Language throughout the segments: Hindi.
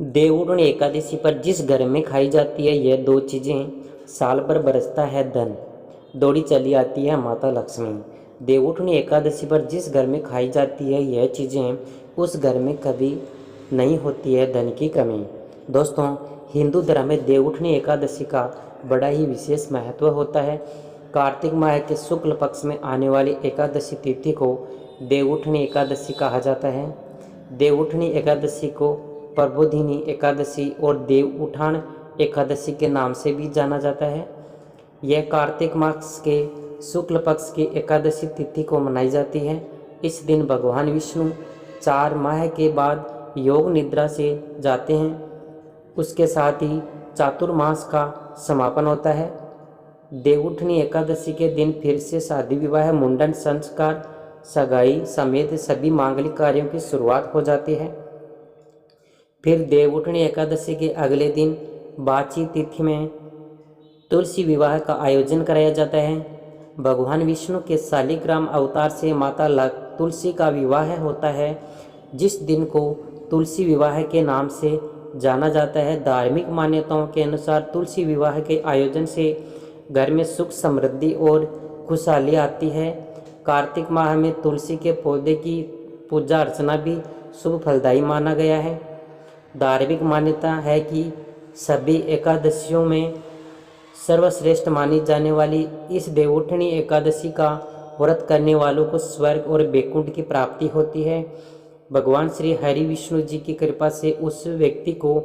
देवउठनी एकादशी पर जिस घर में खाई जाती है यह दो चीज़ें, साल भर बरसता है धन, दौड़ी चली आती है माता लक्ष्मी। देवउठनी एकादशी पर जिस घर में खाई जाती है यह चीज़ें, उस घर में कभी नहीं होती है धन की कमी। दोस्तों, हिंदू धर्म में देवउठनी एकादशी का बड़ा ही विशेष महत्व होता है। कार्तिक माह के शुक्ल पक्ष में आने वाली एकादशी तिथि को देवउठनी एकादशी कहा जाता है। देवउठनी एकादशी को प्रबोधिनी एकादशी और देव उठान एकादशी के नाम से भी जाना जाता है। यह कार्तिक मास के शुक्ल पक्ष की एकादशी तिथि को मनाई जाती है। इस दिन भगवान विष्णु 4 माह के बाद योग निद्रा से जाते हैं। उसके साथ ही चातुर्मास का समापन होता है। देवउठनी एकादशी के दिन फिर से शादी विवाह, मुंडन, संस्कार, सगाई समेत सभी मांगलिक कार्यों की शुरुआत हो जाती है। फिर देवउठनी एकादशी के अगले दिन बाची तिथि में तुलसी विवाह का आयोजन कराया जाता है। भगवान विष्णु के शालिग्राम अवतार से माता तुलसी का विवाह होता है, जिस दिन को तुलसी विवाह के नाम से जाना जाता है। धार्मिक मान्यताओं के अनुसार तुलसी विवाह के आयोजन से घर में सुख, समृद्धि और खुशहाली आती है। कार्तिक माह में तुलसी के पौधे की पूजा अर्चना भी शुभ फलदायी माना गया है। धार्मिक मान्यता है कि सभी एकादशियों में सर्वश्रेष्ठ मानी जाने वाली इस देवउठनी एकादशी का व्रत करने वालों को स्वर्ग और वैकुंठ की प्राप्ति होती है। भगवान श्री हरि विष्णु जी की कृपा से उस व्यक्ति को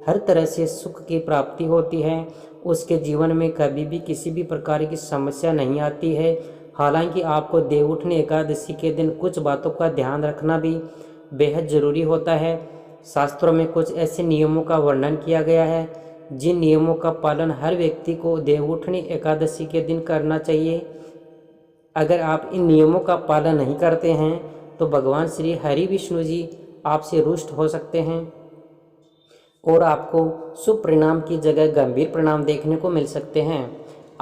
हर तरह से सुख की प्राप्ति होती है। उसके जीवन में कभी भी किसी भी प्रकार की समस्या नहीं आती है। हालांकि आपको देवउठनी एकादशी के दिन कुछ बातों का ध्यान रखना भी बेहद ज़रूरी होता है। शास्त्रों में कुछ ऐसे नियमों का वर्णन किया गया है जिन नियमों का पालन हर व्यक्ति को देवउठनी एकादशी के दिन करना चाहिए। अगर आप इन नियमों का पालन नहीं करते हैं तो भगवान श्री हरि विष्णु जी आपसे रुष्ट हो सकते हैं और आपको शुभ परिणाम की जगह गंभीर परिणाम देखने को मिल सकते हैं।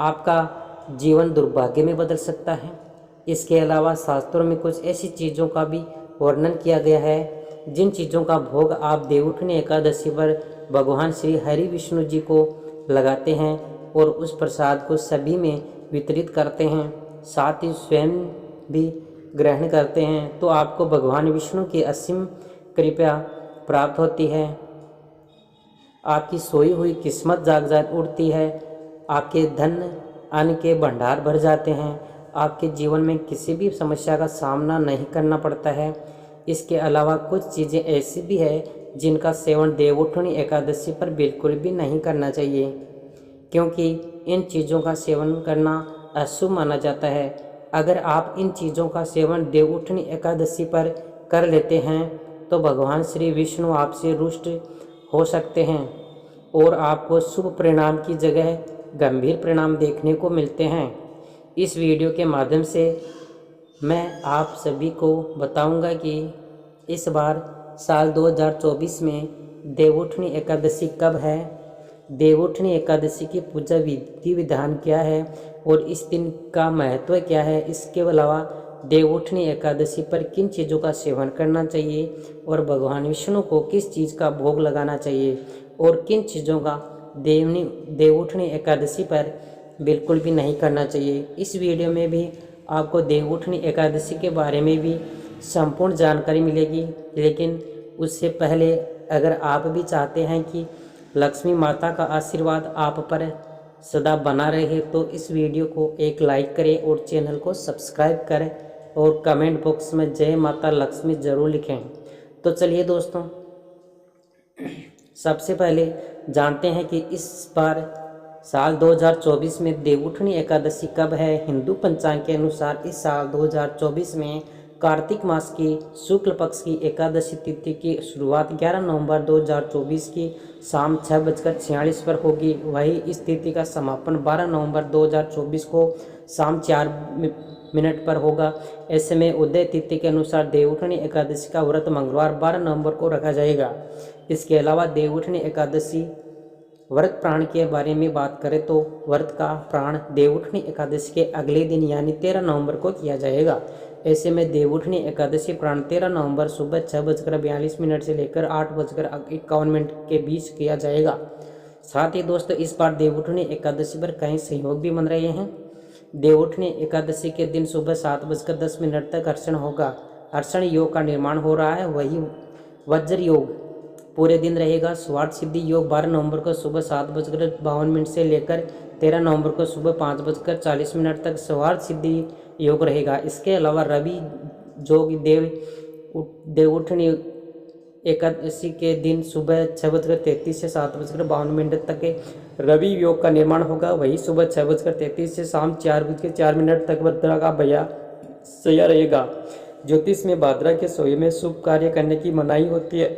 आपका जीवन दुर्भाग्य में बदल सकता है। इसके अलावा शास्त्रों में कुछ ऐसी चीज़ों का भी वर्णन किया गया है जिन चीज़ों का भोग आप देवउठनी एकादशी पर भगवान श्री हरि विष्णु जी को लगाते हैं और उस प्रसाद को सभी में वितरित करते हैं, साथ ही स्वयं भी ग्रहण करते हैं, तो आपको भगवान विष्णु की असीम कृपा प्राप्त होती है। आपकी सोई हुई किस्मत जाग उठती है। आपके धन अन्न के भंडार भर जाते हैं। आपके जीवन में किसी भी समस्या का सामना नहीं करना पड़ता है। इसके अलावा कुछ चीज़ें ऐसी भी है जिनका सेवन देवउठनी एकादशी पर बिल्कुल भी नहीं करना चाहिए, क्योंकि इन चीज़ों का सेवन करना अशुभ माना जाता है। अगर आप इन चीज़ों का सेवन देवउठनी एकादशी पर कर लेते हैं तो भगवान श्री विष्णु आपसे रुष्ट हो सकते हैं और आपको शुभ परिणाम की जगह गंभीर परिणाम देखने को मिलते हैं। इस वीडियो के माध्यम से मैं आप सभी को बताऊंगा कि इस बार साल 2024 में देवउठनी एकादशी कब है, देवउठनी एकादशी की पूजा विधि विधान क्या है और इस दिन का महत्व क्या है। इसके अलावा देवउठनी एकादशी पर किन चीज़ों का सेवन करना चाहिए और भगवान विष्णु को किस चीज़ का भोग लगाना चाहिए और किन चीज़ों का देवउठनी एकादशी पर बिल्कुल भी नहीं करना चाहिए। इस वीडियो में भी आपको देवउठनी एकादशी के बारे में भी संपूर्ण जानकारी मिलेगी। लेकिन उससे पहले अगर आप भी चाहते हैं कि लक्ष्मी माता का आशीर्वाद आप पर सदा बना रहे तो इस वीडियो को एक लाइक करें और चैनल को सब्सक्राइब करें और कमेंट बॉक्स में जय माता लक्ष्मी ज़रूर लिखें। तो चलिए दोस्तों, सबसे पहले जानते हैं कि इस बार साल 2024 में देवउठनी एकादशी कब है। हिंदू पंचांग के अनुसार इस साल 2024 में कार्तिक मास की शुक्ल पक्ष की एकादशी तिथि की शुरुआत 11 नवंबर 2024 की शाम 6:46 पर होगी। वही इस तिथि का समापन 12 नवंबर 2024 को शाम 4 मिनट पर होगा। ऐसे में उदय तिथि के अनुसार देवउठनी एकादशी का व्रत मंगलवार 12 नवंबर को रखा जाएगा। इसके अलावा देवउठनी एकादशी व्रत प्राण के बारे में बात करें तो व्रत का प्राण देवउठनी एकादशी के अगले दिन यानी 13 नवंबर को किया जाएगा। ऐसे में देवउठनी एकादशी प्राण 13 नवंबर सुबह 6:42 से लेकर 8:51 के बीच किया जाएगा। साथ ही दोस्तों इस बार देवउठनी एकादशी पर कई संयोग भी बन रहे हैं। देवउठनी एकादशी के दिन सुबह 7:10 तक अर्चन होगा। अर्चन योग का निर्माण हो रहा है, वही वज्र योग पूरे दिन रहेगा। स्वार्थ सिद्धि योग 12 नवंबर को सुबह 7:52 से लेकर 13 नवंबर को सुबह 5:40 तक स्वार्थ सिद्धि योग रहेगा। इसके अलावा रवि जोग देवउठनी एकादशी के दिन सुबह 6:33 से 7:52 तक के रवि योग का निर्माण होगा। वही सुबह 6:33 से शाम 4:04 तक भद्रा का भैया सया रहेगा। ज्योतिष में भाद्रा के सोए में शुभ कार्य करने की मनाही होती है।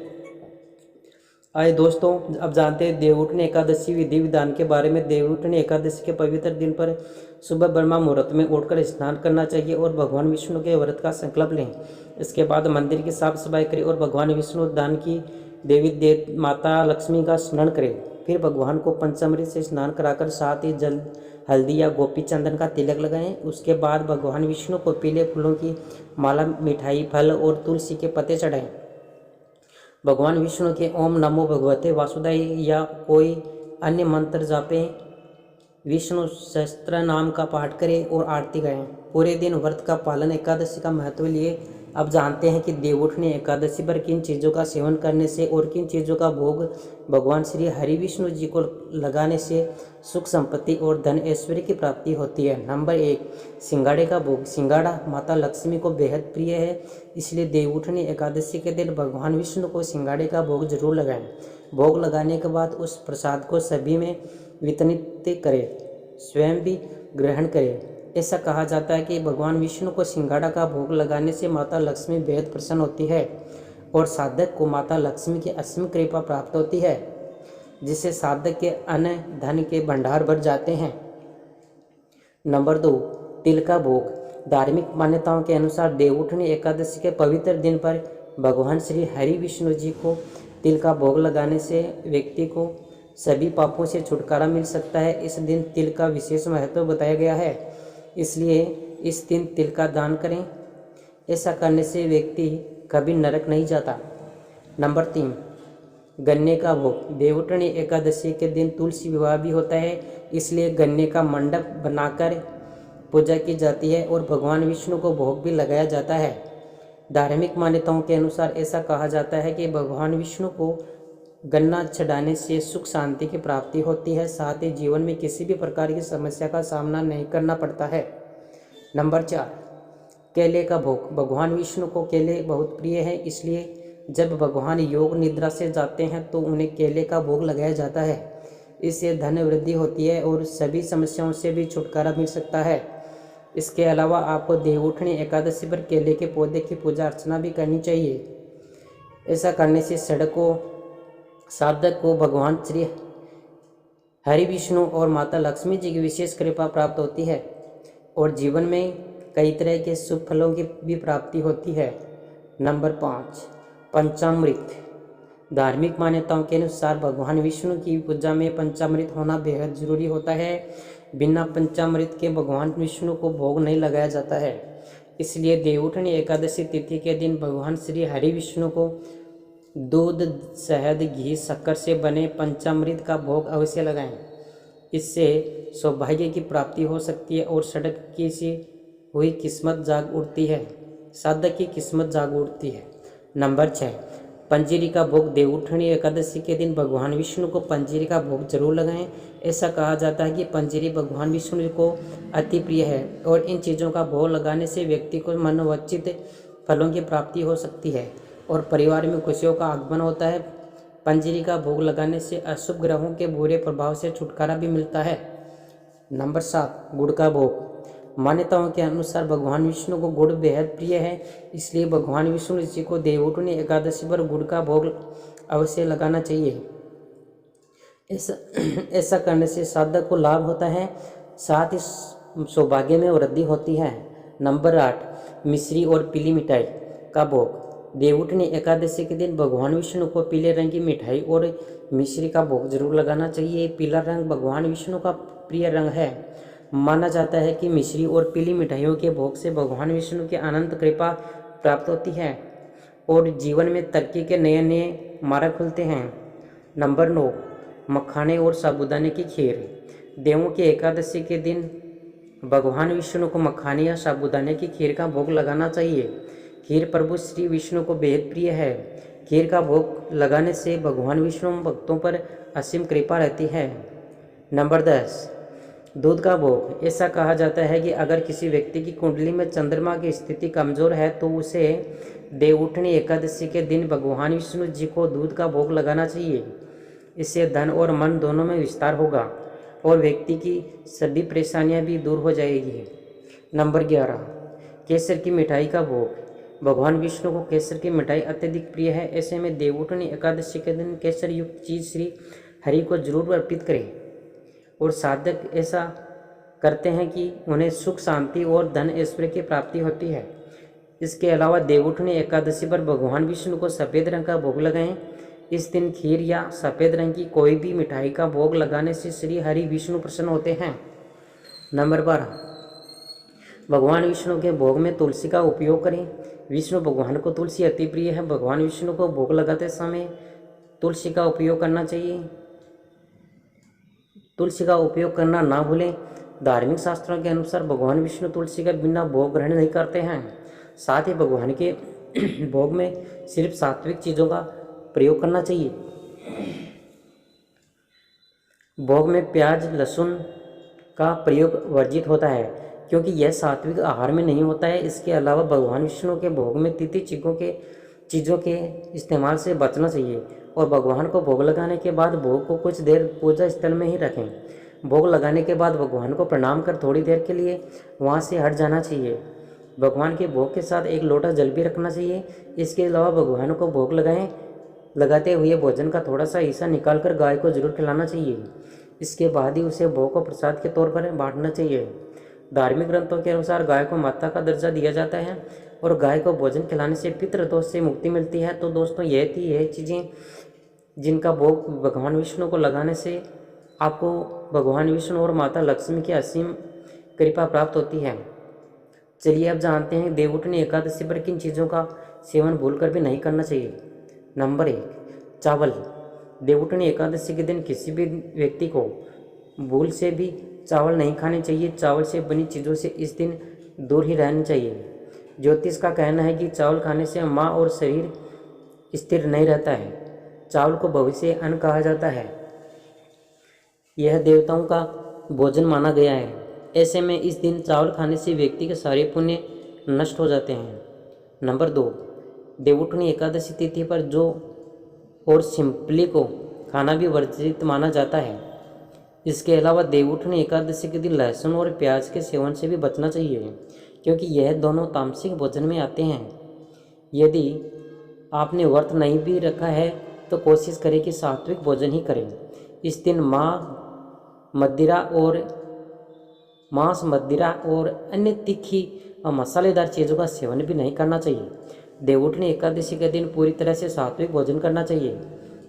आइए दोस्तों अब जानते हैं देवउठनी एकादशी विधि विधान के बारे में। देवउठनी एकादशी के पवित्र दिन पर सुबह ब्रह्मा मुहूर्त में उठकर स्नान करना चाहिए और भगवान विष्णु के व्रत का संकल्प लें। इसके बाद मंदिर की साफ सफाई करें और भगवान विष्णु दान की देवी माता लक्ष्मी का स्मरण करें। फिर भगवान को पंचामृत से स्नान कराकर साथ ही जल हल्दी या गोपी चंदन का तिलक लगाएं। उसके बाद भगवान विष्णु को पीले फूलों की माला, मिठाई, फल और तुलसी के पत्ते चढ़ाएं। भगवान विष्णु के ओम नमो भगवते वासुदेवाय या कोई अन्य मंत्र जापें। विष्णु सहस्त्र नाम का पाठ करें और आरती गाएं। पूरे दिन व्रत का पालन। एकादशी का महत्व लिए अब जानते हैं कि देवउठनी एकादशी पर किन चीज़ों का सेवन करने से और किन चीज़ों का भोग भगवान श्री हरि विष्णु जी को लगाने से सुख संपत्ति और धन ऐश्वर्य की प्राप्ति होती है। नंबर 1, सिंगाड़े का भोग। सिंगाड़ा माता लक्ष्मी को बेहद प्रिय है, इसलिए देवउठनी एकादशी के दिन भगवान विष्णु को सिंगाड़े का भोग जरूर लगाएं। भोग लगाने के बाद उस प्रसाद को सभी में वितरित करें, स्वयं भी ग्रहण करें। ऐसा कहा जाता है कि भगवान विष्णु को सिंगाड़ा का भोग लगाने से माता लक्ष्मी बेहद प्रसन्न होती है और साधक को माता लक्ष्मी की असीम कृपा प्राप्त होती है, जिससे साधक के अन्न धन के भंडार भर जाते हैं। नंबर 2, तिल का भोग। धार्मिक मान्यताओं के अनुसार देवउठनी एकादशी के पवित्र दिन पर भगवान श्री हरि विष्णु जी को तिल का भोग लगाने से व्यक्ति को सभी पापों से छुटकारा मिल सकता है। इस दिन तिल का विशेष महत्व बताया गया है, इसलिए इस दिन तिल का दान करें। ऐसा करने से व्यक्ति कभी नरक नहीं जाता। नंबर 3, गन्ने का भोग। देवउठनी एकादशी के दिन तुलसी विवाह भी होता है, इसलिए गन्ने का मंडप बनाकर पूजा की जाती है और भगवान विष्णु को भोग भी लगाया जाता है। धार्मिक मान्यताओं के अनुसार ऐसा कहा जाता है कि भगवान विष्णु को गन्ना चढ़ाने से सुख शांति की प्राप्ति होती है, साथ ही जीवन में किसी भी प्रकार की समस्या का सामना नहीं करना पड़ता है। नंबर 4, केले का भोग। भगवान विष्णु को केले बहुत प्रिय है, इसलिए जब भगवान योग निद्रा से जाते हैं तो उन्हें केले का भोग लगाया जाता है। इससे धन वृद्धि होती है और सभी समस्याओं से भी छुटकारा मिल सकता है। इसके अलावा आपको देवउठनी एकादशी पर केले के पौधे की पूजा अर्चना भी करनी चाहिए। ऐसा करने से साधक को भगवान श्री हरि विष्णु और माता लक्ष्मी जी की विशेष कृपा प्राप्त होती है और जीवन में कई तरह के शुभ फलों की भी प्राप्ति होती है। नंबर 5, पंचामृत। धार्मिक मान्यताओं के अनुसार भगवान विष्णु की पूजा में पंचामृत होना बेहद जरूरी होता है। बिना पंचामृत के भगवान विष्णु को भोग नहीं लगाया जाता है, इसलिए देवउठनी एकादशी तिथि के दिन भगवान श्री हरि विष्णु को दूध, शहद, घी, शक्कर से बने पंचामृत का भोग अवश्य लगाएं। इससे सौभाग्य की प्राप्ति हो सकती है और सड़क की सी हुई किस्मत जाग उठती है, साधक की किस्मत जाग उठती है। नंबर 6, पंजीरी का भोग। देवउठनी एकादशी के दिन भगवान विष्णु को पंजीरी का भोग जरूर लगाएं। ऐसा कहा जाता है कि पंजीरी भगवान विष्णु को अति प्रिय है और इन चीज़ों का भोग लगाने से व्यक्ति को मनोवांछित फलों की प्राप्ति हो सकती है और परिवार में खुशियों का आगमन होता है। पंजीरी का भोग लगाने से अशुभ ग्रहों के बुरे प्रभाव से छुटकारा भी मिलता है। नंबर 7, गुड़ का भोग। मान्यताओं के अनुसार भगवान विष्णु को गुड़ बेहद प्रिय है, इसलिए भगवान विष्णु जी को देवउठनी एकादशी पर गुड़ का भोग अवश्य लगाना चाहिए। ऐसा करने से साधक को लाभ होता है, साथ ही सौभाग्य में वृद्धि होती है। नंबर 8, मिश्री और पीली मिठाई का भोग। देवउठनी एकादशी के दिन भगवान विष्णु को पीले रंग की मिठाई और मिश्री का भोग जरूर लगाना चाहिए। पीला रंग भगवान विष्णु का प्रिय रंग है, माना जाता है कि मिश्री और पीली मिठाइयों के भोग से भगवान विष्णु की अनंत कृपा प्राप्त होती है और जीवन में तरक्की के नए नए मार्ग खुलते हैं। नंबर 9, मखाने और साबूदाने की खीर। देवों की एकादशी के दिन भगवान विष्णु को मखाने या साबूदाने की खीर का भोग लगाना चाहिए। खीर प्रभु श्री विष्णु को बेहद प्रिय है। खीर का भोग लगाने से भगवान विष्णु भक्तों पर असीम कृपा रहती है। नंबर 10, दूध का भोग। ऐसा कहा जाता है कि अगर किसी व्यक्ति की कुंडली में चंद्रमा की स्थिति कमजोर है तो उसे देवउठनी एकादशी के दिन भगवान विष्णु जी को दूध का भोग लगाना चाहिए। इससे धन और मन दोनों में विस्तार होगा और व्यक्ति की सभी परेशानियां भी दूर हो जाएगी। नंबर 11, केसर की मिठाई का भोग। भगवान विष्णु को केसर की मिठाई अत्यधिक प्रिय है। ऐसे में देवउठनी एकादशी के दिन केसर युक्त चीज श्री हरि को जरूर अर्पित करें और साधक ऐसा करते हैं कि उन्हें सुख, शांति और धन ऐश्वर्य की प्राप्ति होती है। इसके अलावा देवउठनी एकादशी पर भगवान विष्णु को सफ़ेद रंग का भोग लगाएं। इस दिन खीर या सफ़ेद रंग की कोई भी मिठाई का भोग लगाने से श्री हरि विष्णु प्रसन्न होते हैं। नंबर 12, भगवान विष्णु के भोग में तुलसी का उपयोग करें। विष्णु भगवान को तुलसी अति प्रिय है। भगवान विष्णु को भोग लगाते समय तुलसी का उपयोग करना चाहिए। तुलसी का उपयोग करना ना भूलें। धार्मिक शास्त्रों के अनुसार भगवान विष्णु तुलसी का बिना भोग ग्रहण नहीं करते हैं। साथ ही भगवान के भोग में सिर्फ सात्विक चीज़ों का प्रयोग करना चाहिए। भोग में प्याज, लहसुन का प्रयोग वर्जित होता है क्योंकि यह सात्विक आहार में नहीं होता है। इसके अलावा भगवान विष्णु के भोग में तीखी चीज़ों के इस्तेमाल से बचना चाहिए और भगवान को भोग लगाने के बाद भोग को कुछ देर पूजा स्थल में ही रखें। भोग लगाने के बाद भगवान को प्रणाम कर थोड़ी देर के लिए वहाँ से हट जाना चाहिए। भगवान के भोग के साथ एक लोटा जल भी रखना चाहिए। इसके अलावा भगवान को भोग लगाते हुए भोजन का थोड़ा सा हिस्सा निकालकर गाय को जरूर खिलाना चाहिए। इसके बाद ही उसे भोग को प्रसाद के तौर पर बांटना चाहिए। धार्मिक ग्रंथों के अनुसार गाय को माता का दर्जा दिया जाता है और गाय को भोजन खिलाने से पितृदोष से मुक्ति मिलती है। तो दोस्तों, यह चीज़ें जिनका भोग भगवान विष्णु को लगाने से आपको भगवान विष्णु और माता लक्ष्मी की असीम कृपा प्राप्त होती है। चलिए अब जानते हैं देवउठनी एकादशी पर किन चीज़ों का सेवन भूलकर भी नहीं करना चाहिए। नंबर 1, चावल। देवउठनी एकादशी के दिन किसी भी व्यक्ति को भूल से भी चावल नहीं खाने चाहिए। चावल से बनी चीज़ों से इस दिन दूर ही रहना चाहिए। ज्योतिष का कहना है कि चावल खाने से माँ और शरीर स्थिर नहीं रहता है। चावल को भविष्य अन्न कहा जाता है। यह देवताओं का भोजन माना गया है। ऐसे में इस दिन चावल खाने से व्यक्ति के सारे पुण्य नष्ट हो जाते हैं। नंबर 2, देवउठनी एकादशी तिथि पर जो और सिंपली को खाना भी वर्जित माना जाता है। इसके अलावा देवउठनी एकादशी के दिन लहसुन और प्याज के सेवन से भी बचना चाहिए क्योंकि यह दोनों तामसिक भोजन में आते हैं। यदि आपने व्रत नहीं भी रखा है तो कोशिश करें कि सात्विक भोजन ही करें। इस दिन मांस, मदिरा और अन्य तीखी और मसालेदार चीज़ों का सेवन भी नहीं करना चाहिए। देवउठनी एकादशी के दिन पूरी तरह से सात्विक भोजन करना चाहिए।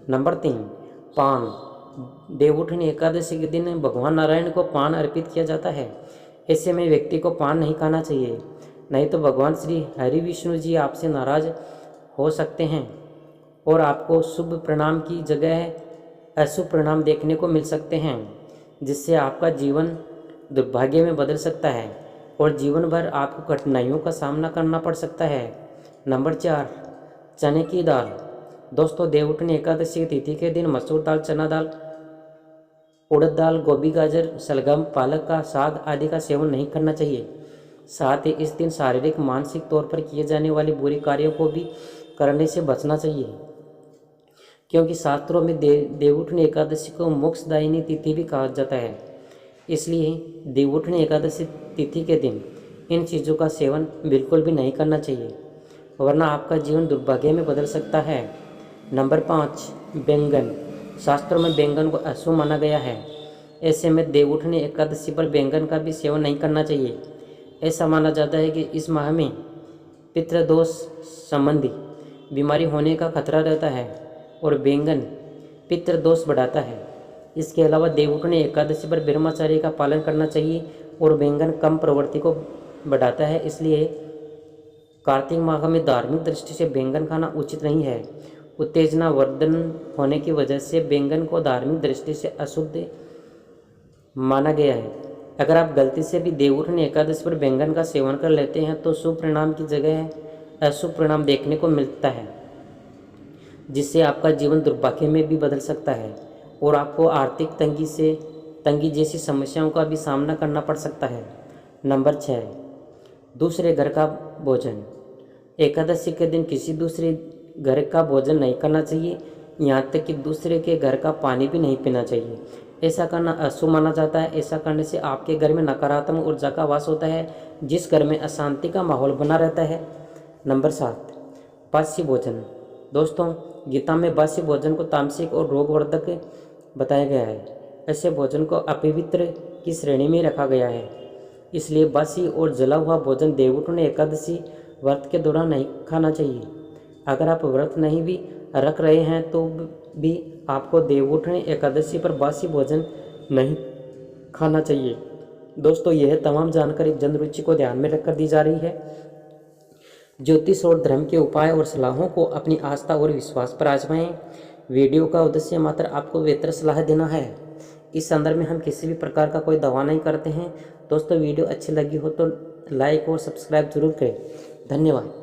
नंबर 3, पान। देवउठनी एकादशी के दिन भगवान नारायण को पान अर्पित किया जाता है। ऐसे में व्यक्ति को पान नहीं खाना चाहिए, नहीं तो भगवान श्री हरि विष्णु जी आपसे नाराज हो सकते हैं और आपको शुभ परिणाम की जगह अशुभ परिणाम देखने को मिल सकते हैं, जिससे आपका जीवन दुर्भाग्य में बदल सकता है और जीवन भर आपको कठिनाइयों का सामना करना पड़ सकता है। नंबर 4, चने की दाल। दोस्तों, देवउठनी एकादशी की तिथि के दिन मसूर दाल, चना दाल, उड़द दाल, गोभी, गाजर, शलगम, पालक का साग आदि का सेवन नहीं करना चाहिए। साथ ही इस दिन शारीरिक, मानसिक तौर पर किए जाने वाले बुरे कार्यों को भी करने से बचना चाहिए क्योंकि शास्त्रों में देवउठनी एकादशी को मोक्षदायिनी तिथि भी कहा जाता है। इसलिए देवउठनी एकादशी तिथि के दिन इन चीज़ों का सेवन बिल्कुल भी नहीं करना चाहिए, वरना आपका जीवन दुर्भाग्य में बदल सकता है। नंबर 5, बैंगन। शास्त्रों में बैंगन को अशुभ माना गया है। ऐसे में देवउठनी एकादशी पर बैंगन का भी सेवन नहीं करना चाहिए। ऐसा माना जाता है कि इस माह में पितृदोष संबंधी बीमारी होने का खतरा रहता है और बैंगन पितृदोष बढ़ाता है। इसके अलावा देवउठनी एकादशी पर ब्रह्मचर्य का पालन करना चाहिए और बैंगन कम प्रवृत्ति को बढ़ाता है, इसलिए कार्तिक माह में धार्मिक दृष्टि से बैंगन खाना उचित नहीं है। उत्तेजना वर्धन होने की वजह से बैंगन को धार्मिक दृष्टि से अशुद्ध माना गया है। अगर आप गलती से भी देवउठनी एकादशी पर बैंगन का सेवन कर लेते हैं तो शुभ परिणाम की जगह अशुभ परिणाम देखने को मिलता है, जिससे आपका जीवन दुर्भाग्य में भी बदल सकता है और आपको आर्थिक तंगी जैसी समस्याओं का भी सामना करना पड़ सकता है। नंबर 6, दूसरे घर का भोजन। एकादशी के दिन किसी दूसरे घर का भोजन नहीं करना चाहिए, यहाँ तक कि दूसरे के घर का पानी भी नहीं पीना चाहिए। ऐसा करना अशुभ माना जाता है। ऐसा करने से आपके घर में नकारात्मक ऊर्जा का वास होता है, जिस घर में अशांति का माहौल बना रहता है। नंबर 7, बासी भोजन। दोस्तों, गीता में बासी भोजन को तामसिक और रोगवर्धक बताया गया है। ऐसे भोजन को अपवित्र की श्रेणी में रखा गया है, इसलिए बासी और जला हुआ भोजन देवउठनी एकादशी व्रत के दौरान नहीं खाना चाहिए। अगर आप व्रत नहीं भी रख रहे हैं तो भी आपको देवउठनी एकादशी पर बासी भोजन नहीं खाना चाहिए। दोस्तों, यह तमाम जानकारी जन रुचि को ध्यान में रखकर दी जा रही है। ज्योतिष और धर्म के उपाय और सलाहों को अपनी आस्था और विश्वास पर आजमाएं। वीडियो का उद्देश्य मात्र आपको बेहतर सलाह देना है। इस संदर्भ में हम किसी भी प्रकार का कोई दावा नहीं करते हैं। दोस्तों, वीडियो अच्छी लगी हो तो लाइक और सब्सक्राइब जरूर करें। धन्यवाद।